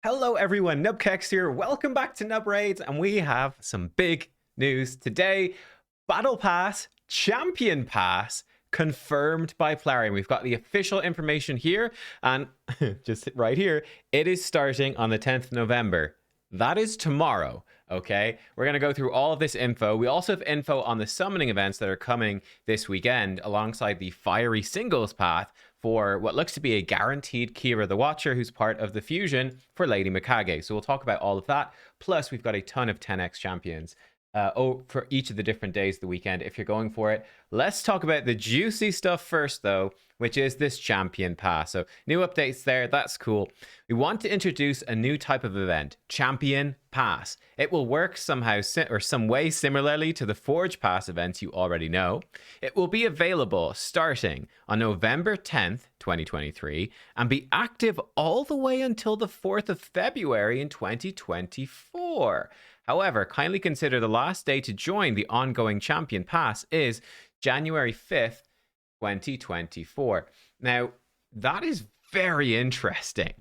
Hello everyone, nubkeks here. Welcome back to Nub Raids, and we have some big news today. Battle Pass, Champion Pass, confirmed by Plarium. We've got the official information here, and just right here, it is starting on the 10th of November. That is tomorrow, okay? We're going to go through all of this info. We also have info on the summoning events that are coming this weekend alongside the Fiery Singles Path for what looks to be a guaranteed Kira the Watcher, who's part of the fusion for Lady Mikage. So we'll talk about all of that. Plus, we've got a ton of 10x champions for each of the different days of the weekend if you're going for it. Let's talk about the juicy stuff first, though, which is this champion pass. So new updates there. That's cool. We want to introduce a new type of event, champion pass. It will work somehow or some way similarly to the Forge Pass events you already know. It will be available starting on November 10th, 2023, and be active all the way until the 4th of February in 2024. However, kindly consider the last day to join the ongoing Champion Pass is January 5th, 2024. Now, that is very interesting.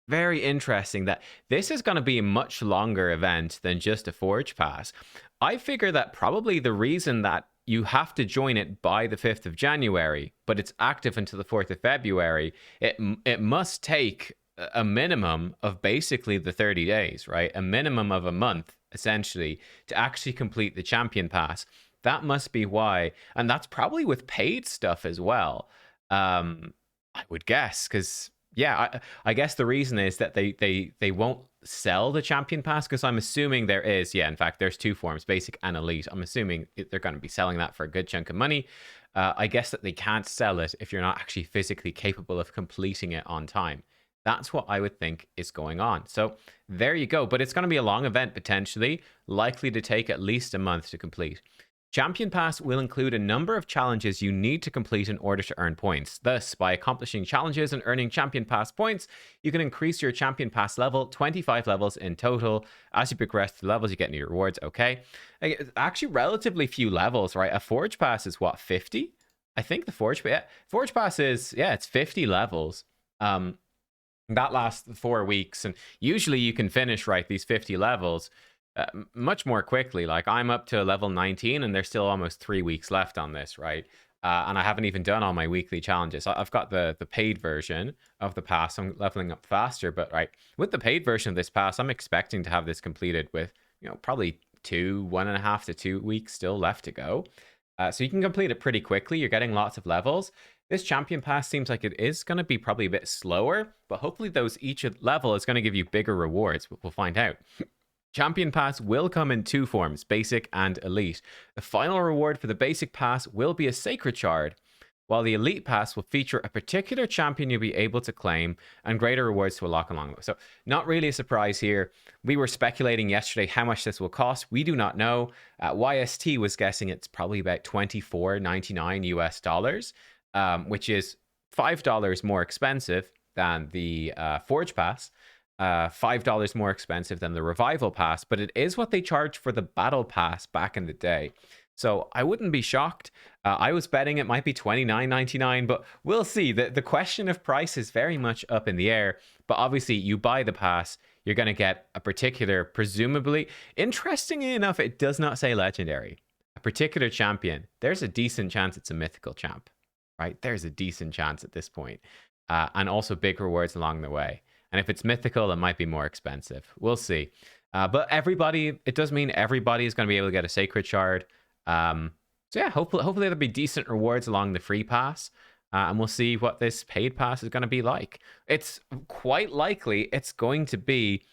Very interesting that this is going to be a much longer event than just a Forge Pass. I figure that probably the reason that you have to join it by the 5th of January, but it's active until the 4th of February, it must take a minimum of basically the 30 days, right? A minimum of a month, essentially, to actually complete the Champion Pass. That must be why. And that's probably with paid stuff as well. I would guess, because yeah, I guess the reason is that they won't sell the Champion Pass, because I'm assuming there is, yeah, in fact, there's two forms, basic and elite. I'm assuming they're going to be selling that for a good chunk of money. I guess that they can't sell it if you're not actually physically capable of completing it on time. That's what I would think is going on. So there you go. But it's going to be a long event, potentially, likely to take at least a month to complete. Champion Pass will include a number of challenges you need to complete in order to earn points. Thus, by accomplishing challenges and earning Champion Pass points, you can increase your Champion Pass level, 25 levels in total. As you progress through levels, you get new rewards. Okay. Actually, relatively few levels, right? A Forge Pass is what, 50? I think the Forge Pass is, yeah, it's 50 levels. That lasts 4 weeks, and usually you can finish, right, these 50 levels much more quickly. Like, I'm up to level 19 and there's still almost 3 weeks left on this, right? And I haven't even done all my weekly challenges. I've got the paid version of the pass. I'm leveling up faster, but right, with the paid version of this pass, I'm expecting to have this completed with, probably 1.5 to 2 weeks still left to go. So you can complete it pretty quickly. You're getting lots of levels. This Champion Pass seems like it is going to be probably a bit slower, but hopefully each level is going to give you bigger rewards. We'll find out. Champion Pass will come in two forms, Basic and Elite. The final reward for the Basic Pass will be a Sacred Shard, while the Elite Pass will feature a particular champion you'll be able to claim and greater rewards to unlock along the way. So not really a surprise here. We were speculating yesterday how much this will cost. We do not know. YST was guessing it's probably about $24.99 US dollars, which is $5 more expensive than the Forge Pass. $5 more expensive than the Revival Pass, but it is what they charged for the Battle Pass back in the day. So I wouldn't be shocked. I was betting it might be $29.99, but we'll see. The question of price is very much up in the air. But obviously, you buy the pass, you're going to get a particular, presumably, interestingly enough, it does not say legendary. A particular champion. There's a decent chance it's a mythical champ, right? There's a decent chance at this point. And also big rewards along the way. And if it's mythical, it might be more expensive. We'll see. But it does mean everybody is going to be able to get a Sacred Shard. So yeah, hopefully there'll be decent rewards along the free pass. And we'll see what this paid pass is going to be like. It's quite likely it's going to be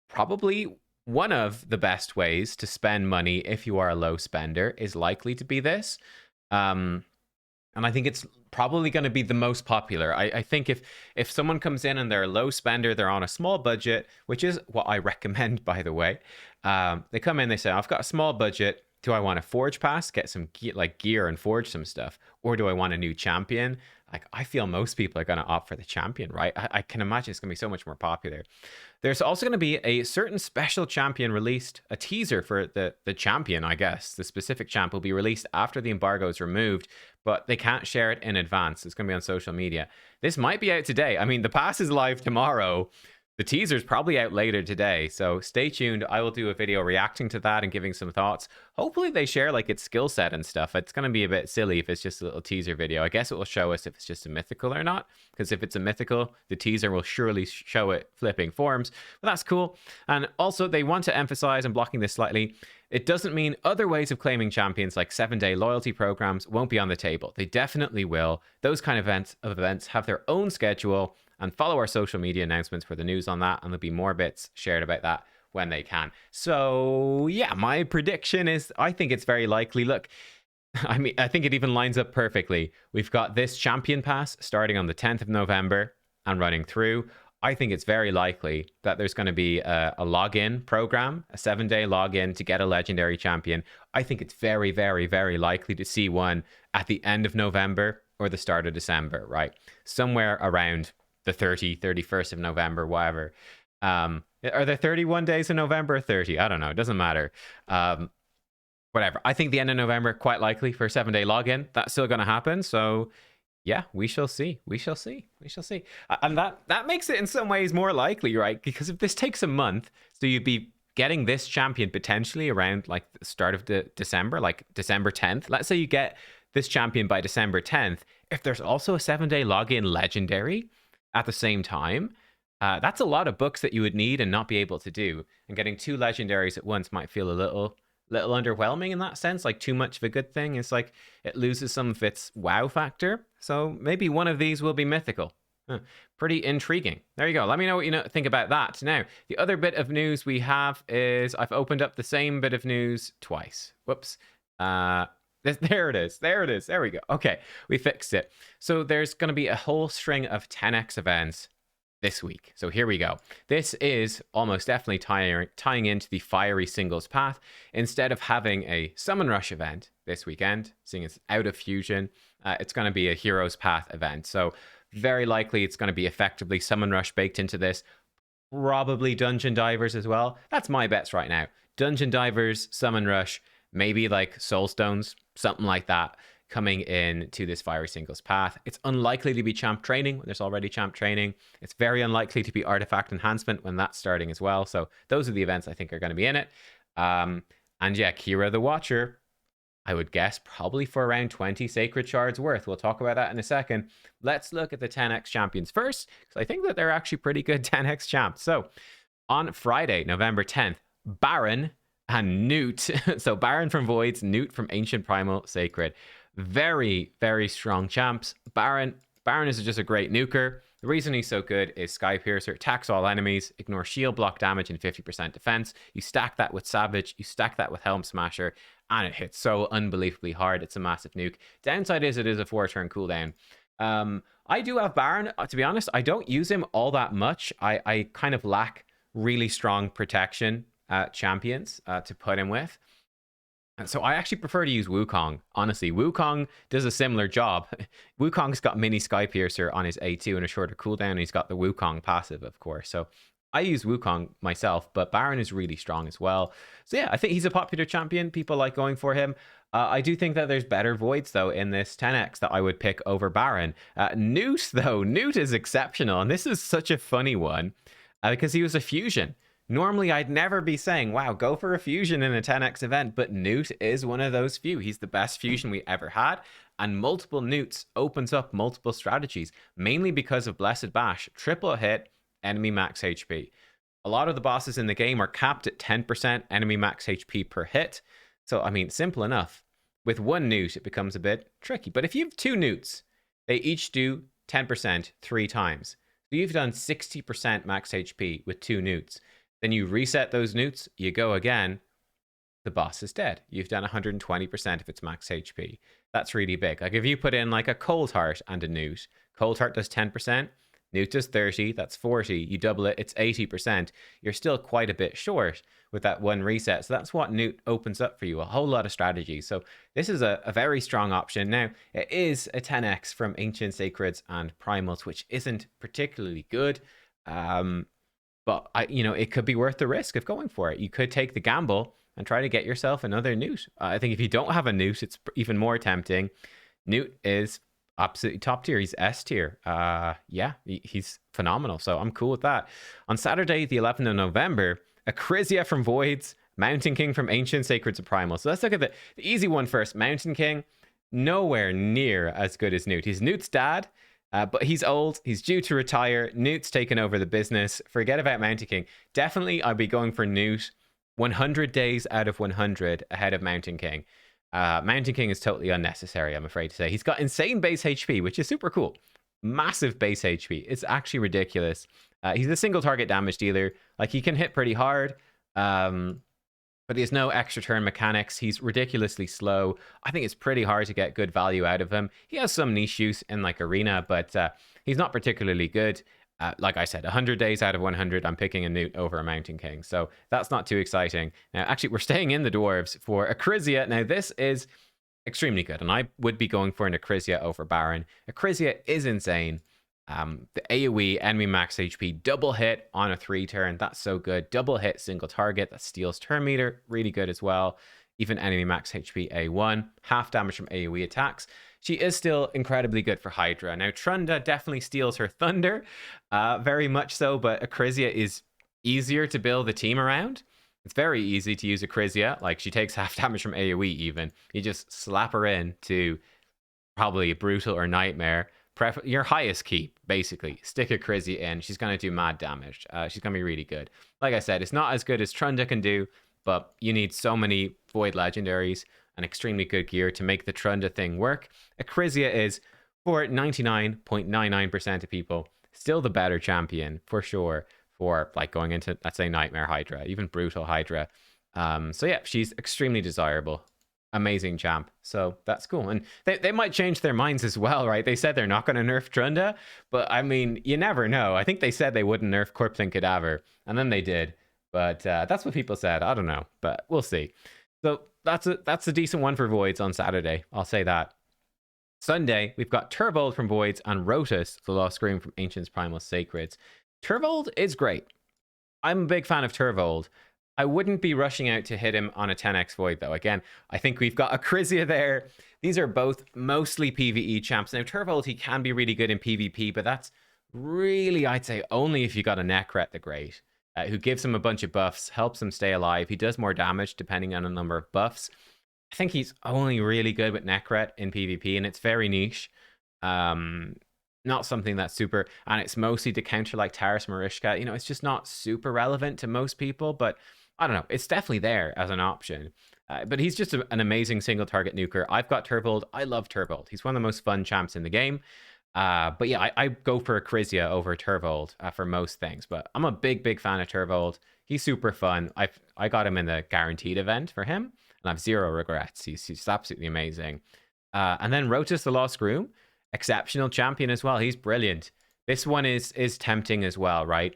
probably one of the best ways to spend money if you are a low spender is likely to be this. And I think it's probably going to be the most popular. I think if someone comes in and they're a low spender, they're on a small budget, which is what I recommend, by the way. They come in, they say, I've got a small budget. Do I want a Forge Pass, get some gear and forge some stuff? Or do I want a new champion? Like, I feel most people are going to opt for the champion, right? I can imagine it's going to be so much more popular. There's also going to be a certain special champion released, a teaser for the champion, I guess. The specific champ will be released after the embargo is removed, but they can't share it in advance. It's going to be on social media. This might be out today. I mean, the pass is live tomorrow, The teaser's probably out later today, so stay tuned. I will do a video reacting to that and giving some thoughts. Hopefully they share like its skill set and stuff. It's going to be a bit silly if it's just a little teaser video. I guess it will show us if it's just a mythical or not, because if it's a mythical, the teaser will surely show it flipping forms. But that's cool. And also they want to emphasize, I'm blocking this slightly, it doesn't mean other ways of claiming champions like 7-day loyalty programs won't be on the table. They definitely will. Those kind of events have their own schedule, and follow our social media announcements for the news on that, and there'll be more bits shared about that when they can. So yeah, my prediction is I think it's very likely. Look, I mean, I think it even lines up perfectly. We've got this champion pass starting on the 10th of November and running through. I think it's very likely that there's going to be a login program, a 7-day login to get a legendary champion. I think it's very, very, very likely to see one at the end of November or the start of December, right? Somewhere around the 31st of November, whatever. Are there 31 days in November or 30? I don't know. It doesn't matter. Whatever. I think the end of November, quite likely for a 7-day login. That's still going to happen. So yeah, we shall see. We shall see. We shall see. And that makes it in some ways more likely, right? Because if this takes a month, so you'd be getting this champion potentially around like the start of December, like December 10th. Let's say you get this champion by December 10th. If there's also a 7-day login legendary at the same time, that's a lot of books that you would need and not be able to do. And getting 2 legendaries at once might feel a little underwhelming in that sense, like too much of a good thing. It's like it loses some of its wow factor. So maybe one of these will be mythical. Pretty intriguing. There you go. Let me know what you think about that. Now, the other bit of news we have is I've opened up the same bit of news twice. Whoops. There it is. There it is. There we go. Okay, we fixed it. So there's going to be a whole string of 10x events this week. So here we go. This is almost definitely tying into the fiery singles path. Instead of having a summon rush event this weekend, seeing it's out of fusion, it's going to be a heroes path event. So very likely it's going to be effectively summon rush baked into this. Probably dungeon divers as well. That's my bets right now. Dungeon divers, summon rush, maybe like soul stones, something like that, coming in to this fiery singles path. It's unlikely to be champ training when there's already champ training. It's very unlikely to be artifact enhancement when that's starting as well. So those are the events I think are going to be in it. And yeah, Kira the Watcher, I would guess probably for around 20 sacred shards worth. We'll talk about that in a second. Let's look at the 10x champions first, because I think that they're actually pretty good 10x champs. So on Friday, November 10th, Baron and Newt. So Baron from Voids, Newt from Ancient Primal Sacred. Very, very strong champs. Baron is just a great nuker. The reason he's so good is Sky Piercer attacks all enemies, ignore shield block damage and 50% defense. You stack that with Savage, you stack that with Helm Smasher, and it hits so unbelievably hard. It's a massive nuke. Downside is it is a 4-turn cooldown. I do have Baron. To be honest, I don't use him all that much. I kind of lack really strong protection champions to put him with. And so I actually prefer to use Wukong. Honestly, Wukong does a similar job. Wukong's got mini Sky Piercer on his A2 and a shorter cooldown. He's got the Wukong passive, of course. So I use Wukong myself, but Baron is really strong as well. So yeah, I think he's a popular champion. People like going for him. I do think that there's better Voids, though, in this 10x that I would pick over Baron. Newt, though. Newt is exceptional. And this is such a funny one because he was a fusion. Normally, I'd never be saying, wow, go for a fusion in a 10x event, but Newt is one of those few. He's the best fusion we ever had, and multiple Newts opens up multiple strategies, mainly because of Blessed Bash. Triple hit, enemy max HP. A lot of the bosses in the game are capped at 10% enemy max HP per hit. So, I mean, simple enough. With one Newt, it becomes a bit tricky. But if you have 2 Newts, they each do 10% 3 times. So you've done 60% max HP with 2 Newts. Then you reset those Newts, you go again, the boss is dead. You've done 120% of its max HP. That's really big. Like if you put in like a Cold Heart and a Newt, Cold Heart does 10%, Newt does 30, that's 40. You double it, it's 80%. You're still quite a bit short with that one reset. So that's what Newt opens up for you, a whole lot of strategies. So this is a very strong option. Now, it is a 10x from Ancient Sacreds and Primals, which isn't particularly good. But it could be worth the risk of going for it. You could take the gamble and try to get yourself another Newt. I think if you don't have a Newt, it's even more tempting. Newt is Absolutely top tier. He's S tier. Yeah, he's phenomenal. So I'm cool with that. On Saturday, the 11th of November, Acrizia from Voids, Mountain King from Ancient, Sacred to Primal. So let's look at the easy one first. Mountain King, nowhere near as good as Newt. He's Newt's dad, but he's old. He's due to retire. Newt's taken over the business. Forget about Mountain King. Definitely, I'd be going for Newt 100 days out of 100 ahead of Mountain King. Mountain King is totally unnecessary, I'm afraid to say. He's got insane base HP, which is super cool. Massive base HP. It's actually ridiculous. He's a single target damage dealer. Like, he can hit pretty hard, but he has no extra turn mechanics. He's ridiculously slow. I think it's pretty hard to get good value out of him. He has some niche use in like Arena, but he's not particularly good. Like I said, 100 days out of 100, I'm picking a Newt over a Mountain King. So that's not too exciting. Now, actually, we're staying in the Dwarves for Acrizia. Now, this is extremely good, and I would be going for an Acrizia over Baron. Acrizia is insane. The AoE, enemy max HP, double hit on a 3-turn. That's so good. Double hit, single target. That steals turn meter. Really good as well. Even enemy max HP A1. Half damage from AoE attacks. She is still incredibly good for Hydra. Now, Trunda definitely steals her thunder, very much so, but Acrizia is easier to build a team around. It's very easy to use Acrizia. Like, she takes half damage from AoE even. You just slap her in to probably Brutal or Nightmare. Your highest keep, basically. Stick Acrizia in. She's going to do mad damage. She's going to be really good. Like I said, it's not as good as Trunda can do, but you need so many Void Legendaries and extremely good gear to make the Trunda thing work. Acrizia is, for 99.99% of people, still the better champion, for sure, for like going into, let's say, Nightmare Hydra, even Brutal Hydra. So yeah, she's extremely desirable. Amazing champ. So that's cool. And they might change their minds as well, right? They said they're not going to nerf Trunda, but I mean, you never know. I think they said they wouldn't nerf Corpling Cadaver, and then they did. But that's what people said. I don't know, but we'll see. So that's a decent one for Voids on Saturday. I'll say that. Sunday, we've got Turvold from Voids and Rotus, the Lost Scream from Ancients Primal Sacreds. Turvold is great. I'm a big fan of Turvold. I wouldn't be rushing out to hit him on a 10x Void, though. Again, I think we've got Acrizia there. These are both mostly PvE champs. Now, Turvold, he can be really good in PvP, but that's really, I'd say, only if you got a Necret the Great, who gives him a bunch of buffs, helps him stay alive. He does more damage depending on the number of buffs. I think he's only really good with Necret in PvP, and it's very niche. Not something that's super, and it's mostly to counter like Taris Marishka. You know, it's just not super relevant to most people, but I don't know. It's definitely there as an option. But he's just an amazing single target nuker. I've got Turvold. I love Turvold. He's one of the most fun champs in the game. But yeah, I go for Acrizia over Turvold for most things. But I'm a big fan of Turvold. He's super fun. I got him in the guaranteed event for him, and I have zero regrets. He's absolutely amazing. And then Rotus the Lost Groom, exceptional champion as well. He's brilliant. This one is tempting as well, right?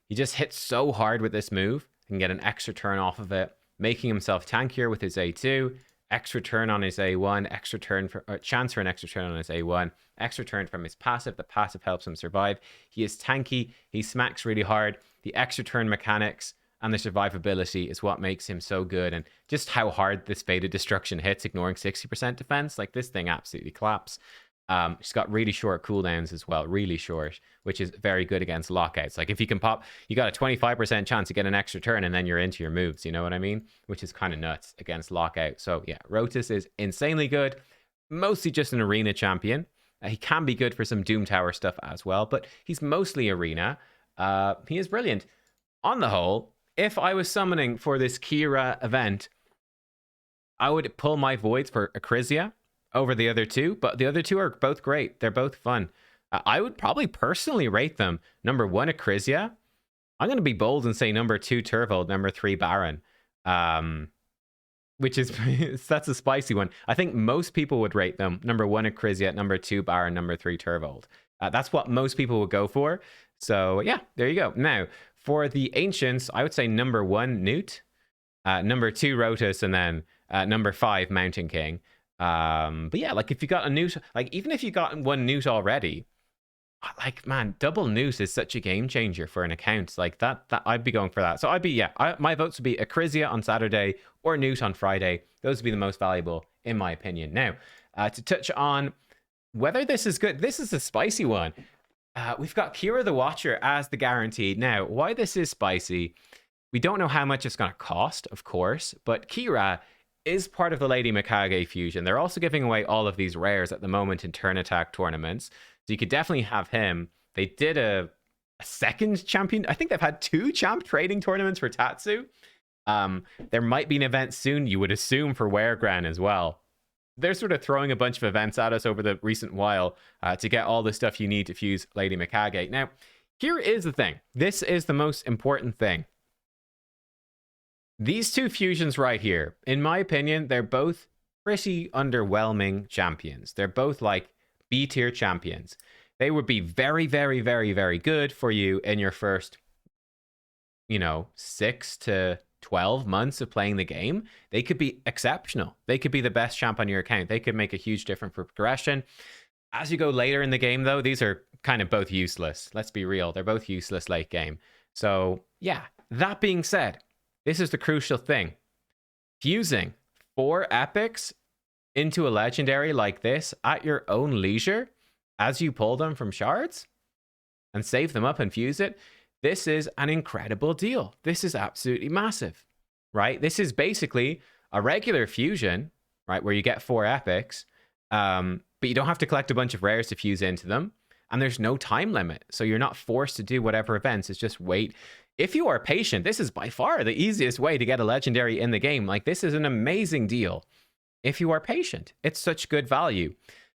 He just hits so hard with this move. He can get an extra turn off of it, making himself tankier with his A2. Extra turn on his A1, extra turn for chance for an extra turn on his A1, extra turn from his passive. The passive helps him survive. He is tanky. He smacks really hard. The extra turn mechanics and the survivability is what makes him so good. And just how hard this Fated Destruction hits, ignoring 60% defense. Like, this thing absolutely claps. She's got really short cooldowns as well, really short, which is very good against lockouts. Like, if you can pop, you got a 25% chance to get an extra turn and then you're into your moves, you know what I mean? Which is kind of nuts against lockout. So yeah, Rotus is insanely good, mostly just an arena champion. He can be good for some Doom Tower stuff as well, but he's mostly arena. He is brilliant. On the whole, if I was summoning for this Kira event, I would pull my Voids for Acrizia over the other two, but the other two are both great. They're both fun. I would probably personally rate them number 1 Acrizia. I'm going to be bold and say number 2 Turvold, number 3 Baron, which is that's a spicy one. I think most people would rate them number 1 Acrizia, number 2 Baron, number 3 Turvold. That's what most people would go for. So yeah, there you go. Now for the Ancients, I would say number 1 Newt, number 2 Rotus, and then number 5 Mountain King. But yeah, like, if you got a Newt, like, even if you got one Newt already, like, man, double Newt is such a game changer for an account like that I'd be going for that. So I'd be, yeah, my votes would be Acrizia on Saturday or Newt on Friday. Those would be the most valuable in my opinion. Now, to touch on Whether this is good, this is a spicy one. We've got Kira the Watcher as the guaranteed. Now, why this is spicy, we don't know how much it's going to cost, of course, but Kira is part of the Lady Mikage fusion. They're also giving away all of these rares at the moment in turn attack tournaments. So you could definitely have him. They did a second champion. I think they've had 2 champ trading tournaments for Tatsu. There might be an event soon, you would assume, for Weregran as well. They're sort of throwing a bunch of events at us over the recent while to get all the stuff you need to fuse Lady Mikage. Now, here is the thing. This is the most important thing. These 2 fusions right here, in my opinion, they're both pretty underwhelming champions. They're both like B-tier champions. They would be very, very, very, very good for you in your first, 6 to 12 months of playing the game. They could be exceptional. They could be the best champ on your account. They could make a huge difference for progression. As you go later in the game, though, these are kind of both useless. Let's be real. They're both useless late game. So, yeah, that being said, this is the crucial thing. Fusing 4 epics into a legendary like this at your own leisure as you pull them from shards and save them up and fuse it. This is an incredible deal. This is absolutely massive, right? This is basically a regular fusion, right, where you get 4 epics, but you don't have to collect a bunch of rares to fuse into them, and there's no time limit, so you're not forced to do whatever events. It's just wait. If you are patient, this is by far the easiest way to get a legendary in the game. Like, this is an amazing deal. If you are patient, it's such good value.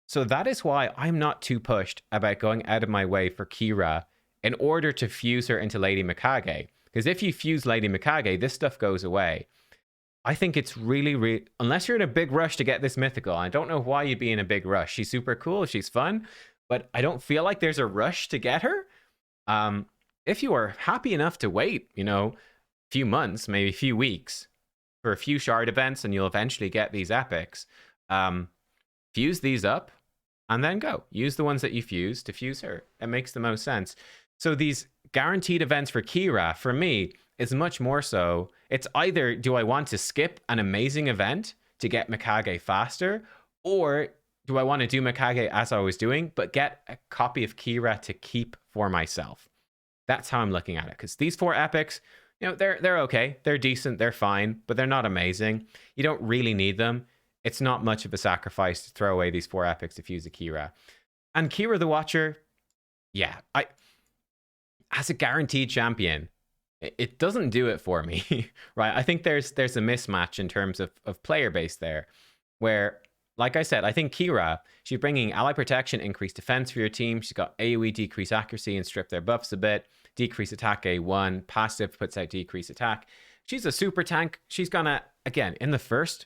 So that is why I'm not too pushed about going out of my way for Kira in order to fuse her into Lady Mikage. Because if you fuse Lady Mikage, this stuff goes away. I think it's really, unless you're in a big rush to get this mythical, I don't know why you'd be in a big rush. She's super cool, she's fun, but I don't feel like there's a rush to get her. If you are happy enough to wait, a few months, maybe a few weeks for a few shard events, and you'll eventually get these epics, fuse these up and then go. Use the ones that you fuse to fuse her. It makes the most sense. So these guaranteed events for Kira, for me, is much more so, it's either do I want to skip an amazing event to get Mikage faster, or do I want to do Mikage as I was doing, but get a copy of Kira to keep for myself? That's how I'm looking at it. Because these 4 epics, they're okay. They're decent. They're fine, but they're not amazing. You don't really need them. It's not much of a sacrifice to throw away these 4 epics to fuse a Kira. And Kira the Watcher, yeah, as a guaranteed champion, it doesn't do it for me, right? I think there's a mismatch in terms of player base there, where, like I said, I think Kira, she's bringing ally protection, increased defense for your team. She's got AoE, decrease accuracy, and strip their buffs a bit. Decrease attack A1. Passive puts out decrease attack. She's a super tank. She's gonna, again, in the first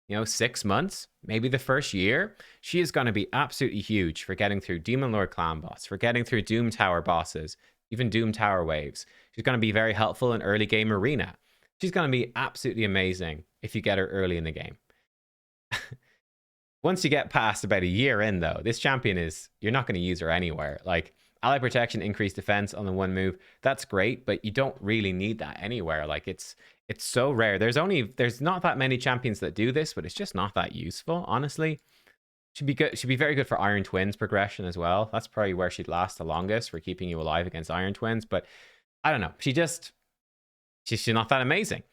6 months, maybe the first year, she is going to be absolutely huge for getting through Demon Lord clan boss, for getting through Doom Tower bosses, even Doom Tower waves. She's going to be very helpful in early game arena. She's going to be absolutely amazing if you get her early in the game. Once you get past about a year in, though, this champion you're not going to use her anywhere. Like, ally protection, increased defense on the one move, that's great, but you don't really need that anywhere. Like, it's so rare. There's not that many champions that do this, but it's just not that useful, honestly. Should be good. Should be very good for Iron Twins progression as well. That's probably where she'd last the longest for keeping you alive against Iron Twins. But I don't know. She's not that amazing.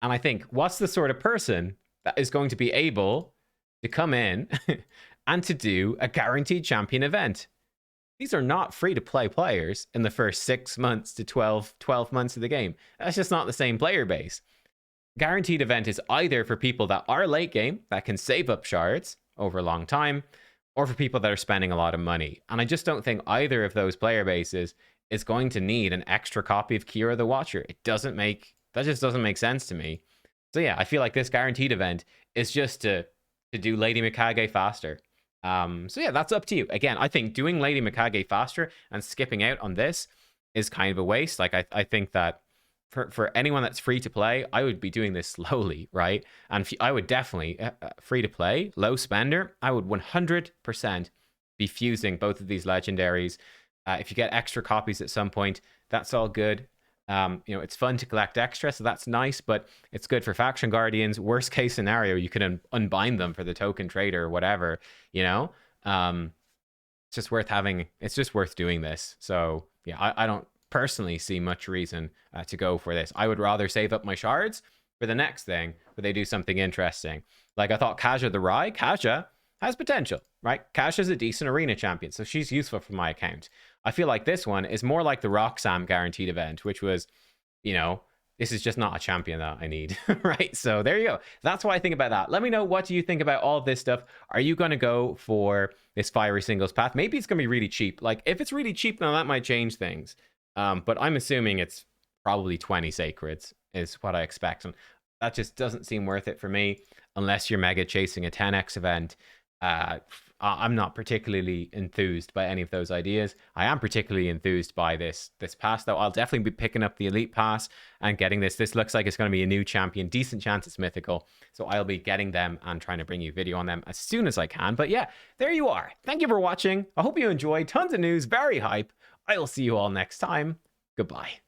And I think, what's the sort of person that is going to be able to come in and to do a guaranteed champion event? These are not free-to-play players in the first 6 months to 12 months of the game. That's just not the same player base. Guaranteed event is either for people that are late game, that can save up shards over a long time, or for people that are spending a lot of money. And I just don't think either of those player bases is going to need an extra copy of Kira the Watcher. That just doesn't make sense to me. So yeah, I feel like this guaranteed event is just to do Lady Mikage faster. So yeah, that's up to you. Again, I think doing Lady Mikage faster and skipping out on this is kind of a waste. Like, I think that for anyone that's free to play, I would be doing this slowly, right? And I would definitely, free to play, low spender, I would 100% be fusing both of these legendaries. If you get extra copies at some point, that's all good. It's fun to collect extra, so that's nice, but it's good for faction guardians. Worst case scenario, you can unbind them for the token trader or whatever, just worth having. It's just worth doing this. So yeah, I don't personally see much reason to go for this. I would rather save up my shards for the next thing, where they do something interesting. Like I thought Kaja the Rye, Kaja has potential, right? Kaja's a decent arena champion, so she's useful for my account. I feel like this one is more like the Roxam guaranteed event, which was, you know, this is just not a champion that I need, right? So there you go. That's what I think about that. Let me know, what do you think about all of this stuff? Are you going to go for this fiery singles path? Maybe it's going to be really cheap. Like if it's really cheap, now that might change things. But I'm assuming it's probably 20 sacreds is what I expect. And that just doesn't seem worth it for me unless you're mega chasing a 10x event. I'm not particularly enthused by any of those ideas. I am particularly enthused by this pass, though. I'll definitely be picking up the elite pass and getting this. This looks like it's going to be a new champion. Decent chance it's mythical. So I'll be getting them and trying to bring you video on them as soon as I can. But yeah, there you are. Thank you for watching. I hope you enjoyed. Tons of news, very hype. I will see you all next time. Goodbye.